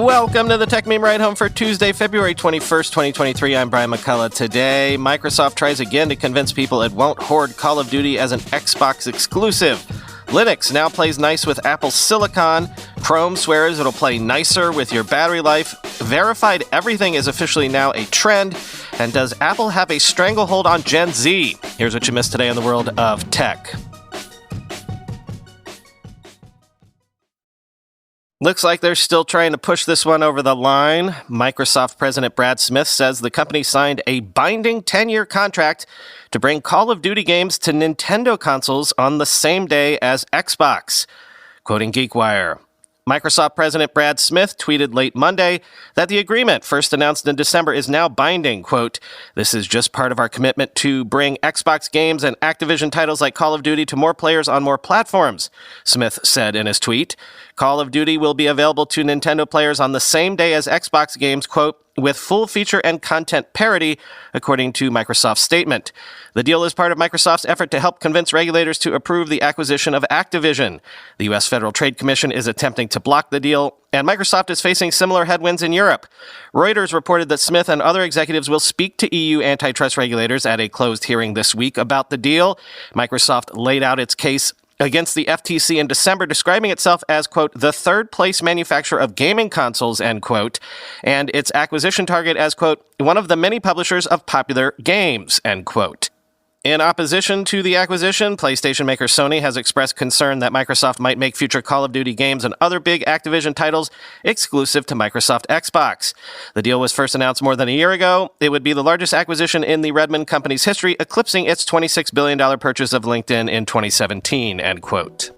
Welcome to the Techmeme Ride Home for Tuesday, February 21st, 2023. I'm Brian McCullough. Today, Microsoft tries again to convince people it won't hoard Call of Duty as an Xbox exclusive. Linux now plays nice with Apple Silicon. Chrome swears it'll play nicer with your battery life. Verified everything is officially now a trend. And does Apple have a stranglehold on Gen Z? Here's what you missed today in the world of tech. Looks like they're still trying to push this one over the line. Microsoft President Brad Smith says the company signed a binding 10-year contract to bring Call of Duty games to Nintendo consoles on the same day as Xbox. Quoting GeekWire, Microsoft President Brad Smith tweeted late Monday that the agreement, first announced in December, is now binding. Quote, "This is just part of our commitment to bring Xbox games and Activision titles like Call of Duty to more players on more platforms," Smith said in his tweet. Call of Duty will be available to Nintendo players on the same day as Xbox games, quote, "with full feature and content parity," according to Microsoft's statement. The deal is part of Microsoft's effort to help convince regulators to approve the acquisition of Activision. The U.S. Federal Trade Commission is attempting to block the deal, and Microsoft is facing similar headwinds in Europe. Reuters reported that Smith and other executives will speak to EU antitrust regulators at a closed hearing this week about the deal. Microsoft laid out its case against the FTC in December, describing itself as, quote, "the third-place manufacturer of gaming consoles," end quote, and its acquisition target as, quote, "one of the many publishers of popular games," end quote. In opposition to the acquisition, PlayStation maker Sony has expressed concern that Microsoft might make future Call of Duty games and other big Activision titles exclusive to Microsoft Xbox. The deal was first announced more than a year ago. It would be the largest acquisition in the Redmond company's history, eclipsing its $26 billion purchase of LinkedIn in 2017, end quote.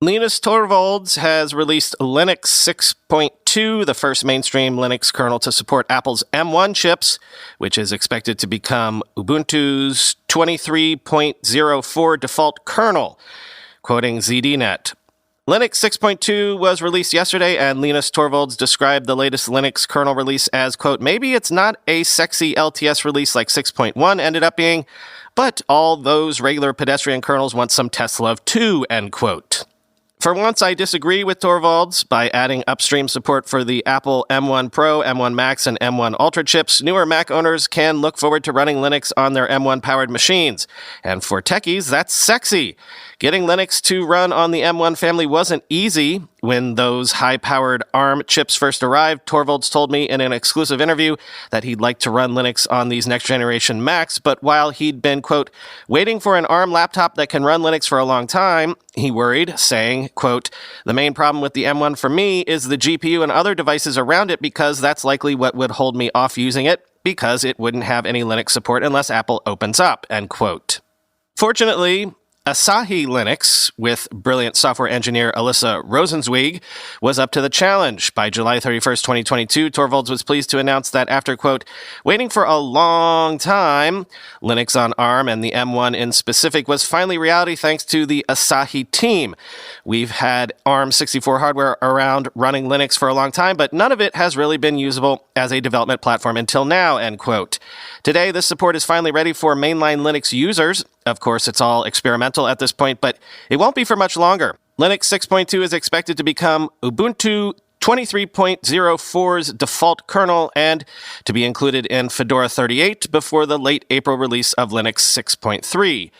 Linus Torvalds has released Linux 6.2, the first mainstream Linux kernel to support Apple's M1 chips, which is expected to become Ubuntu's 23.04 default kernel, quoting ZDNet. Linux 6.2 was released yesterday, and Linus Torvalds described the latest Linux kernel release as, quote, "maybe it's not a sexy LTS release like 6.1 ended up being, but all those regular pedestrian kernels want some test love too," end quote. For once, I disagree with Torvalds. By adding upstream support for the Apple M1 Pro, M1 Max, and M1 Ultra chips, newer Mac owners can look forward to running Linux on their M1-powered machines. And for techies, that's sexy. Getting Linux to run on the M1 family wasn't easy. When those high-powered ARM chips first arrived, Torvalds told me in an exclusive interview that he'd like to run Linux on these next-generation Macs, but while he'd been, quote, "waiting for an ARM laptop that can run Linux for a long time," he worried, saying, quote, "the main problem with the M1 for me is the GPU and other devices around it, because that's likely what would hold me off using it, because it wouldn't have any Linux support unless Apple opens up," end quote. Fortunately, Asahi Linux, with brilliant software engineer Alyssa Rosenzweig, was up to the challenge. By July 31st, 2022, Torvalds was pleased to announce that after, quote, "waiting for a long time," Linux on ARM and the M1 in specific was finally reality thanks to the Asahi team. "We've had ARM 64 hardware around running Linux for a long time, but none of it has really been usable as a development platform until now," end quote. Today, this support is finally ready for mainline Linux users. Of course, it's all experimental at this point, but it won't be for much longer. Linux 6.2 is expected to become Ubuntu 23.04's default kernel and to be included in Fedora 38 before the late April release of Linux 6.3.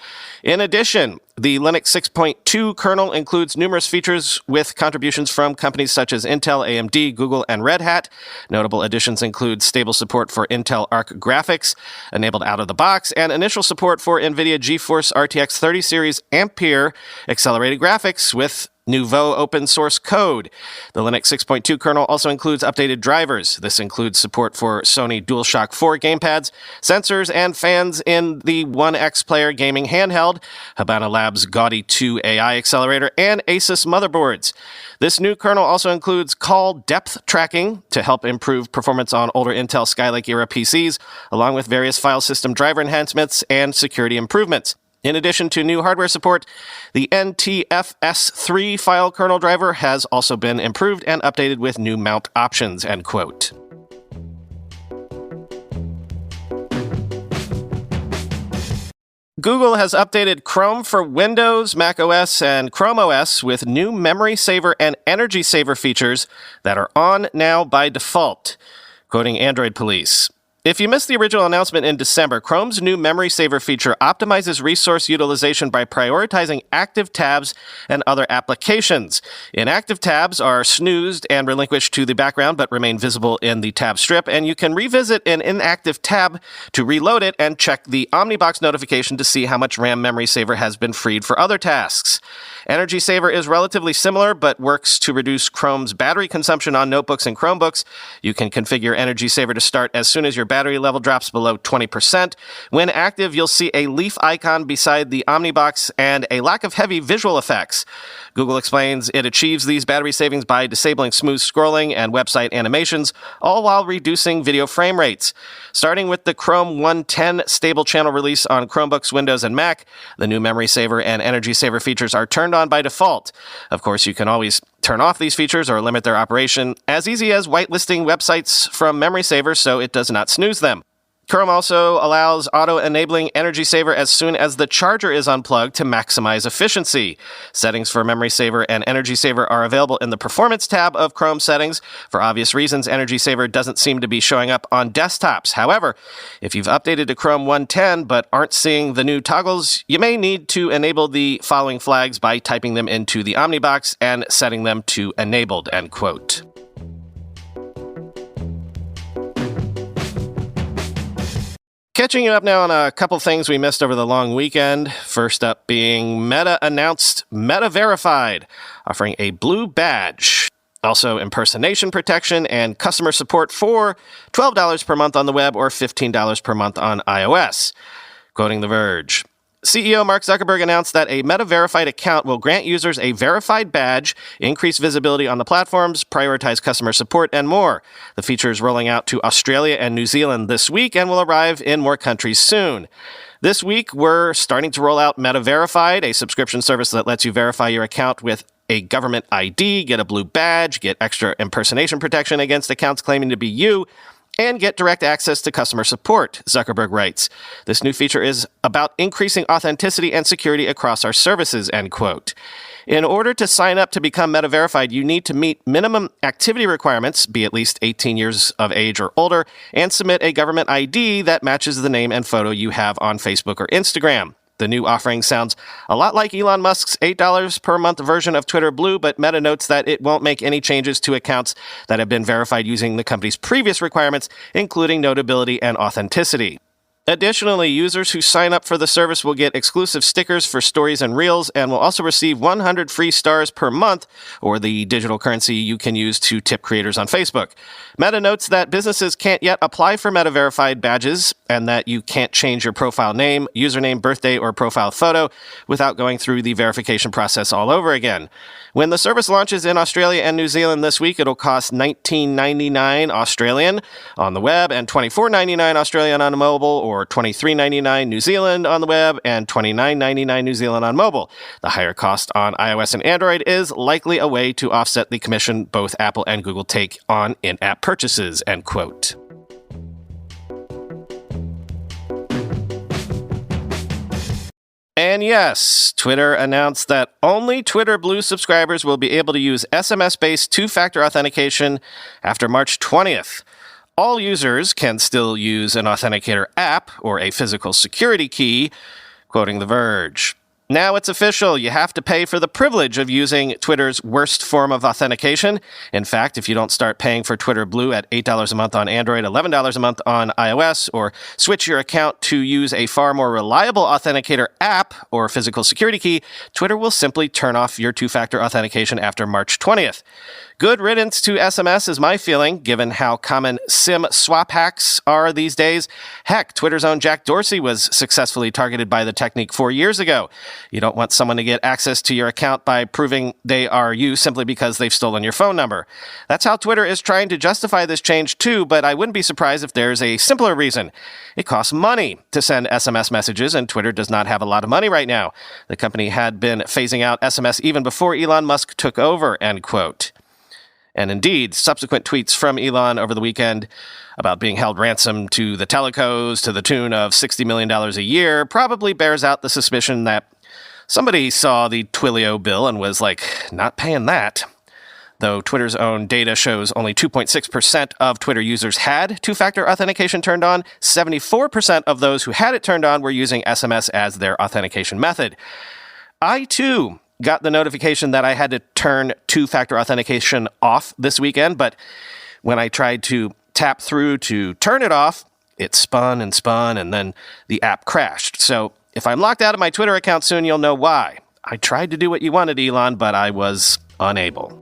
In addition, the Linux 6.2 kernel includes numerous features with contributions from companies such as Intel, AMD, Google, and Red Hat. Notable additions include stable support for Intel Arc graphics, enabled out of the box, and initial support for NVIDIA GeForce RTX 30 series Ampere accelerated graphics with Nouveau open source code. The Linux 6.2 kernel also includes updated drivers. This includes support for Sony DualShock 4 gamepads, sensors, and fans in the 1X player gaming handheld, Habana Labs Gaudi 2 AI accelerator, and Asus motherboards. This new kernel also includes call depth tracking to help improve performance on older Intel Skylake era PCs, along with various file system driver enhancements and security improvements. In addition to new hardware support, the NTFS3 file kernel driver has also been improved and updated with new mount options, end quote. Google has updated Chrome for Windows, Mac OS, and Chrome OS with new memory saver and energy saver features that are on now by default, quoting Android Police. If you missed the original announcement in December, Chrome's new memory saver feature optimizes resource utilization by prioritizing active tabs and other applications. Inactive tabs are snoozed and relinquished to the background but remain visible in the tab strip, and you can revisit an inactive tab to reload it and check the Omnibox notification to see how much RAM memory saver has been freed for other tasks. Energy Saver is relatively similar, but works to reduce Chrome's battery consumption on notebooks and Chromebooks. You can configure Energy Saver to start as soon as your battery level drops below 20%. When active, you'll see a leaf icon beside the Omnibox and a lack of heavy visual effects. Google explains it achieves these battery savings by disabling smooth scrolling and website animations, all while reducing video frame rates. Starting with the Chrome 110 stable channel release on Chromebooks, Windows, and Mac, the new Memory Saver and Energy Saver features are turned on by default. Of course, you can always turn off these features or limit their operation, as easy as whitelisting websites from Memory Saver so it does not snooze them. Chrome also allows auto-enabling Energy Saver as soon as the charger is unplugged to maximize efficiency. Settings for Memory Saver and Energy Saver are available in the Performance tab of Chrome settings. For obvious reasons, Energy Saver doesn't seem to be showing up on desktops. However, if you've updated to Chrome 110 but aren't seeing the new toggles, you may need to enable the following flags by typing them into the Omnibox and setting them to enabled, end quote. Catching you up now on a couple things we missed over the long weekend. First up being Meta announced Meta Verified, offering a blue badge. Also impersonation protection and customer support for $12 per month on the web or $15 per month on iOS. Quoting The Verge. CEO Mark Zuckerberg announced that a Meta-verified account will grant users a verified badge, increase visibility on the platforms, prioritize customer support, and more. The feature is rolling out to Australia and New Zealand this week and will arrive in more countries soon. This week, we're starting to roll out Meta-verified, a subscription service that lets you verify your account with a government ID, get a blue badge, get extra impersonation protection against accounts claiming to be you, and get direct access to customer support, Zuckerberg writes. This new feature is about increasing authenticity and security across our services, end quote. In order to sign up to become Meta Verified, you need to meet minimum activity requirements, be at least 18 years of age or older, and submit a government ID that matches the name and photo you have on Facebook or Instagram. The new offering sounds a lot like Elon Musk's $8 per month version of Twitter Blue, but Meta notes that it won't make any changes to accounts that have been verified using the company's previous requirements, including notability and authenticity. Additionally, users who sign up for the service will get exclusive stickers for stories and reels and will also receive 100 free stars per month, or the digital currency you can use to tip creators on Facebook. Meta notes that businesses can't yet apply for Meta Verified badges and that you can't change your profile name, username, birthday, or profile photo without going through the verification process all over again. When the service launches in Australia and New Zealand this week, it'll cost $19.99 Australian on the web and $24.99 Australian on mobile, or $23.99 New Zealand on the web and $29.99 New Zealand on mobile. The higher cost on iOS and Android is likely a way to offset the commission both Apple and Google take on in-app purchases, end quote. And yes, Twitter announced that only Twitter Blue subscribers will be able to use SMS-based two-factor authentication after March 20th. All users can still use an authenticator app or a physical security key, quoting The Verge. Now it's official. You have to pay for the privilege of using Twitter's worst form of authentication. In fact, if you don't start paying for Twitter Blue at $8 a month on Android, $11 a month on iOS, or switch your account to use a far more reliable authenticator app or physical security key, Twitter will simply turn off your two-factor authentication after March 20th. Good riddance to SMS is my feeling, given how common SIM swap hacks are these days. Heck, Twitter's own Jack Dorsey was successfully targeted by the technique 4 years ago. You don't want someone to get access to your account by proving they are you simply because they've stolen your phone number. That's how Twitter is trying to justify this change too, but I wouldn't be surprised if there's a simpler reason. It costs money to send SMS messages, and Twitter does not have a lot of money right now. The company had been phasing out SMS even before Elon Musk took over, end quote. And indeed, subsequent tweets from Elon over the weekend about being held ransom to the telecos to the tune of $60 million a year probably bears out the suspicion that somebody saw the Twilio bill and was like, not paying that. Though Twitter's own data shows only 2.6% of Twitter users had two-factor authentication turned on, 74% of those who had it turned on were using SMS as their authentication method. I, too, got the notification that I had to turn two-factor authentication off this weekend, but when I tried to tap through to turn it off, it spun, and then the app crashed. So if I'm locked out of my Twitter account soon, you'll know why. I tried to do what you wanted, Elon, but I was unable.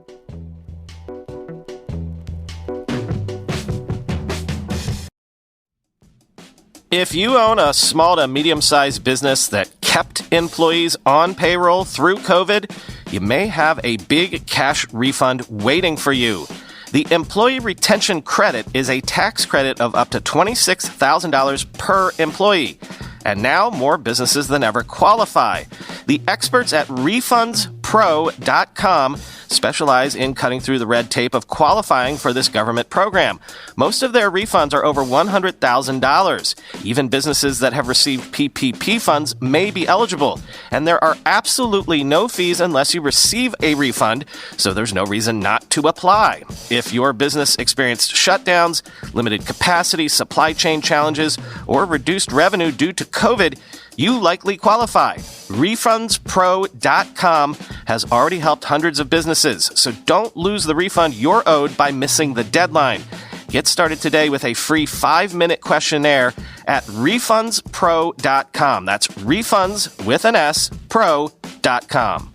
If you own a small to medium-sized business that kept employees on payroll through COVID, you may have a big cash refund waiting for you. The Employee Retention Credit is a tax credit of up to $26,000 per employee. And now more businesses than ever qualify. The experts at RefundsPro.com specialize in cutting through the red tape of qualifying for this government program. Most of their refunds are over $100,000. Even businesses that have received PPP funds may be eligible. And there are absolutely no fees unless you receive a refund, so there's no reason not to apply. If your business experienced shutdowns, limited capacity, supply chain challenges, or reduced revenue due to COVID, you likely qualify. RefundsPro.com has already helped hundreds of businesses, so don't lose the refund you're owed by missing the deadline. Get started today with a free 5-minute questionnaire at RefundsPro.com. That's refunds with an S, pro.com.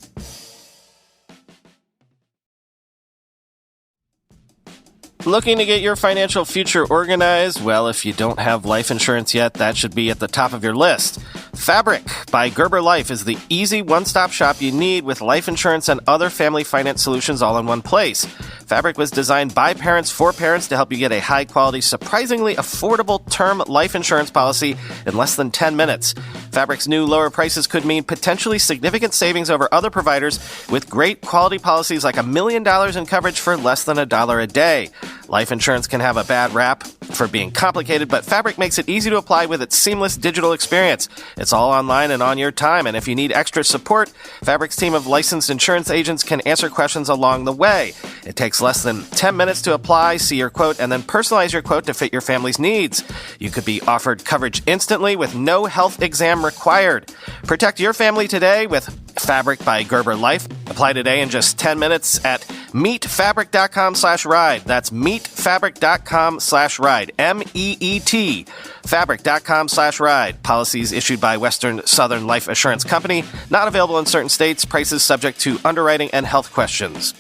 Looking to get your financial future organized? Well, if you don't have life insurance yet, that should be at the top of your list. Fabric by Gerber Life is the easy one-stop shop you need with life insurance and other family finance solutions all in one place. Fabric was designed by parents for parents to help you get a high-quality, surprisingly affordable term life insurance policy in less than 10 minutes. Fabric's new lower prices could mean potentially significant savings over other providers with great quality policies like $1 million in coverage for less than $1 a day. Life insurance can have a bad rap for being complicated, but Fabric makes it easy to apply with its seamless digital experience. It's all online and on your time, and if you need extra support, Fabric's team of licensed insurance agents can answer questions along the way. It takes less than 10 minutes to apply, see your quote, and then personalize your quote to fit your family's needs. You could be offered coverage instantly with no health exam required. Protect your family today with Fabric by Gerber Life. Apply today in just 10 minutes at meetfabric.com/ride. That's meetfabric.com/ride. MEET. Fabric.com/ride. Policies issued by Western Southern Life Assurance Company. Not available in certain states. Prices subject to underwriting and health questions.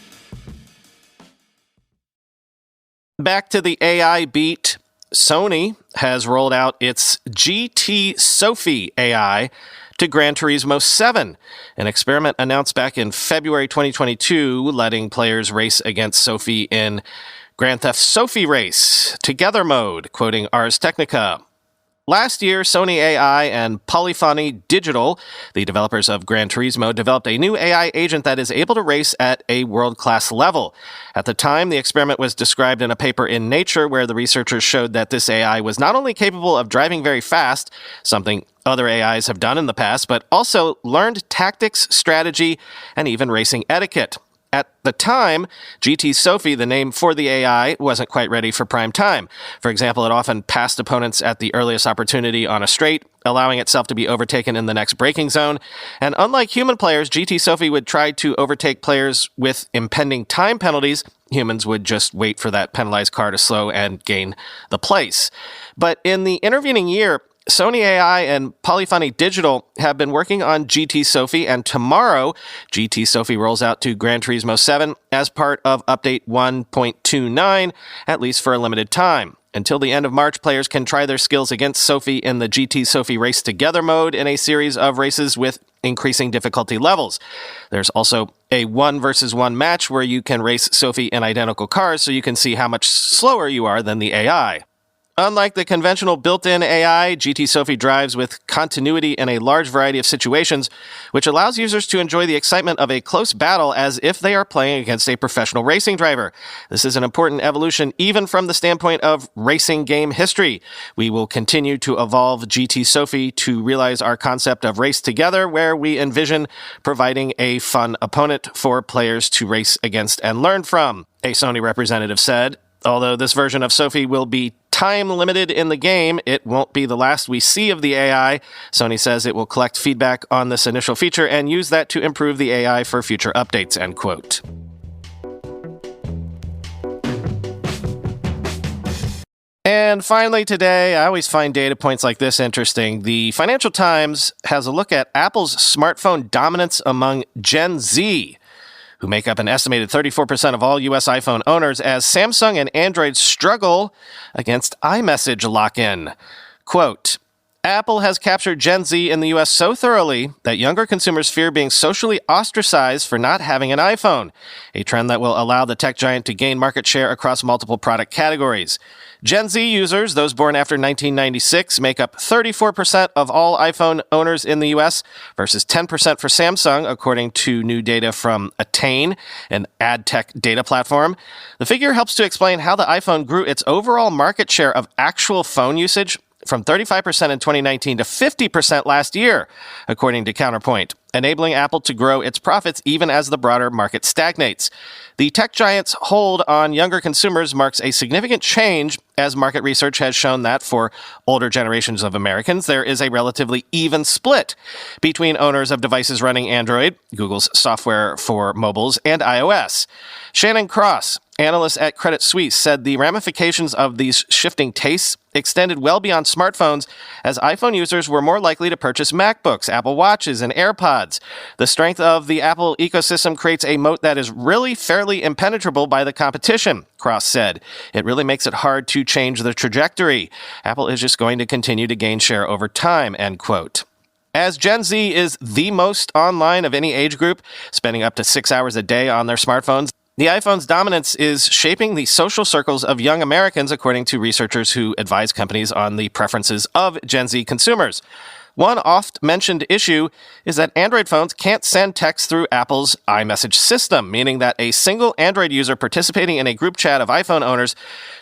Back to the AI beat. Sony has rolled out its GT Sophie AI to Gran Turismo 7, an experiment announced back in February 2022, letting players race against Sophie in Grand Theft Sophie Race Together mode, quoting Ars Technica. Last year, Sony AI and Polyphony Digital, the developers of Gran Turismo, developed a new AI agent that is able to race at a world-class level. At the time, the experiment was described in a paper in Nature where the researchers showed that this AI was not only capable of driving very fast, something other AIs have done in the past, but also learned tactics, strategy, and even racing etiquette. At the time, GT Sophie, the name for the AI, wasn't quite ready for prime time. For example, it often passed opponents at the earliest opportunity on a straight, allowing itself to be overtaken in the next braking zone. And unlike human players, GT Sophie would try to overtake players with impending time penalties. Humans would just wait for that penalized car to slow and gain the place. But in the intervening year, Sony AI and Polyphony Digital have been working on GT Sophie, and tomorrow, GT Sophie rolls out to Gran Turismo 7 as part of Update 1.29, at least for a limited time. Until the end of March, players can try their skills against Sophie in the GT Sophie Race Together mode in a series of races with increasing difficulty levels. There's also a 1-versus-1 match where you can race Sophie in identical cars so you can see how much slower you are than the AI. Unlike the conventional built-in AI, GT Sophie drives with continuity in a large variety of situations, which allows users to enjoy the excitement of a close battle as if they are playing against a professional racing driver. This is an important evolution even from the standpoint of racing game history. We will continue to evolve GT Sophie to realize our concept of race together, where we envision providing a fun opponent for players to race against and learn from, a Sony representative said. Although this version of Sophie will be time limited in the game, it won't be the last we see of the AI. Sony says it will collect feedback on this initial feature and use that to improve the AI for future updates, end quote. And finally today, I always find data points like this interesting. The Financial Times has a look at Apple's smartphone dominance among Gen Z, who make up an estimated 34% of all U.S. iPhone owners, as Samsung and Android struggle against iMessage lock-in. Quote, Apple has captured Gen Z in the U.S. so thoroughly that younger consumers fear being socially ostracized for not having an iPhone, a trend that will allow the tech giant to gain market share across multiple product categories. Gen Z users, those born after 1996, make up 34% of all iPhone owners in the U.S. versus 10% for Samsung, according to new data from Attain, an ad tech data platform. The figure helps to explain how the iPhone grew its overall market share of actual phone usage from 35% in 2019 to 50% last year, according to Counterpoint, enabling Apple to grow its profits even as the broader market stagnates. The tech giant's hold on younger consumers marks a significant change, as market research has shown that for older generations of Americans, there is a relatively even split between owners of devices running Android, Google's software for mobiles, and iOS. Shannon Cross, analyst at Credit Suisse, said the ramifications of these shifting tastes extended well beyond smartphones, as iPhone users were more likely to purchase MacBooks, Apple Watches, and AirPods. The strength of the Apple ecosystem creates a moat that is really fairly impenetrable by the competition, Cross said. It really makes it hard to change the trajectory. Apple is just going to continue to gain share over time, end quote. As Gen Z is the most online of any age group, spending up to 6 hours a day on their smartphones, the iPhone's dominance is shaping the social circles of young Americans, according to researchers who advise companies on the preferences of Gen Z consumers. One oft-mentioned issue is that Android phones can't send text through Apple's iMessage system, meaning that a single Android user participating in a group chat of iPhone owners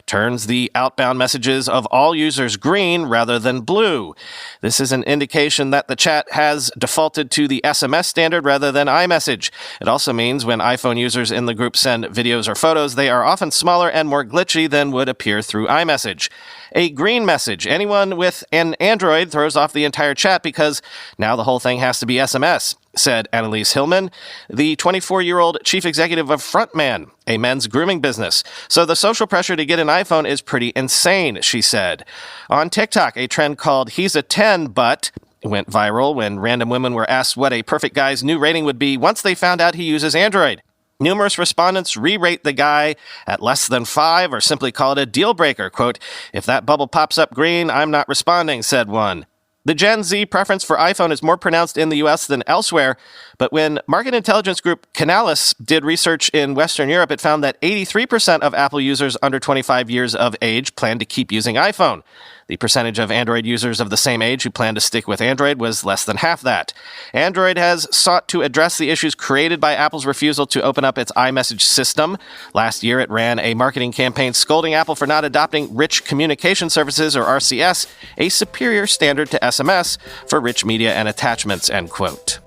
turns the outbound messages of all users green rather than blue. This is an indication that the chat has defaulted to the SMS standard rather than iMessage. It also means when iPhone users in the group send videos or photos, they are often smaller and more glitchy than would appear through iMessage. A green message. Anyone with an Android throws off the entire chat because now the whole thing has to be SMS, said Annalise Hillman, the 24-year-old chief executive of Frontman, a men's grooming business. So the social pressure to get an iPhone is pretty insane, she said. On TikTok, a trend called He's a 10, but went viral when random women were asked what a perfect guy's new rating would be once they found out he uses Android. Numerous respondents re-rate the guy at less than 5 or simply call it a deal breaker. Quote, if that bubble pops up green, I'm not responding, said one. The Gen Z preference for iPhone is more pronounced in the U.S. than elsewhere, but when market intelligence group Canalys did research in Western Europe, it found that 83% of Apple users under 25 years of age plan to keep using iPhone. The percentage of Android users of the same age who plan to stick with Android was less than half that. Android has sought to address the issues created by Apple's refusal to open up its iMessage system. Last year, it ran a marketing campaign scolding Apple for not adopting Rich Communication Services, or RCS, a superior standard to SMS for rich media and attachments, end quote.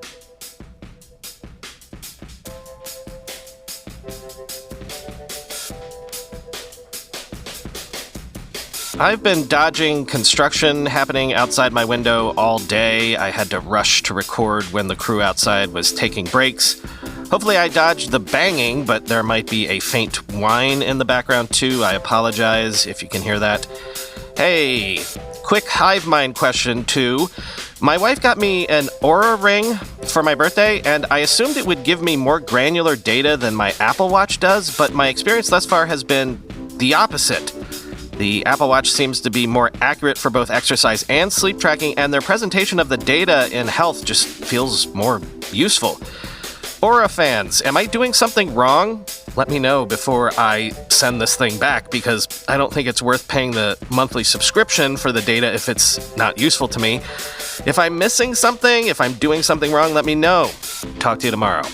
I've been dodging construction happening outside my window all day. I had to rush to record when the crew outside was taking breaks. Hopefully I dodged the banging, but there might be a faint whine in the background too. I apologize if you can hear that. Hey, quick hive mind question too. My wife got me an Oura Ring for my birthday, and I assumed it would give me more granular data than my Apple Watch does, but my experience thus far has been the opposite. The Apple Watch seems to be more accurate for both exercise and sleep tracking, and their presentation of the data in health just feels more useful. Fora fans, am I doing something wrong? Let me know before I send this thing back, because I don't think it's worth paying the monthly subscription for the data if it's not useful to me. If I'm missing something, if I'm doing something wrong, let me know. Talk to you tomorrow.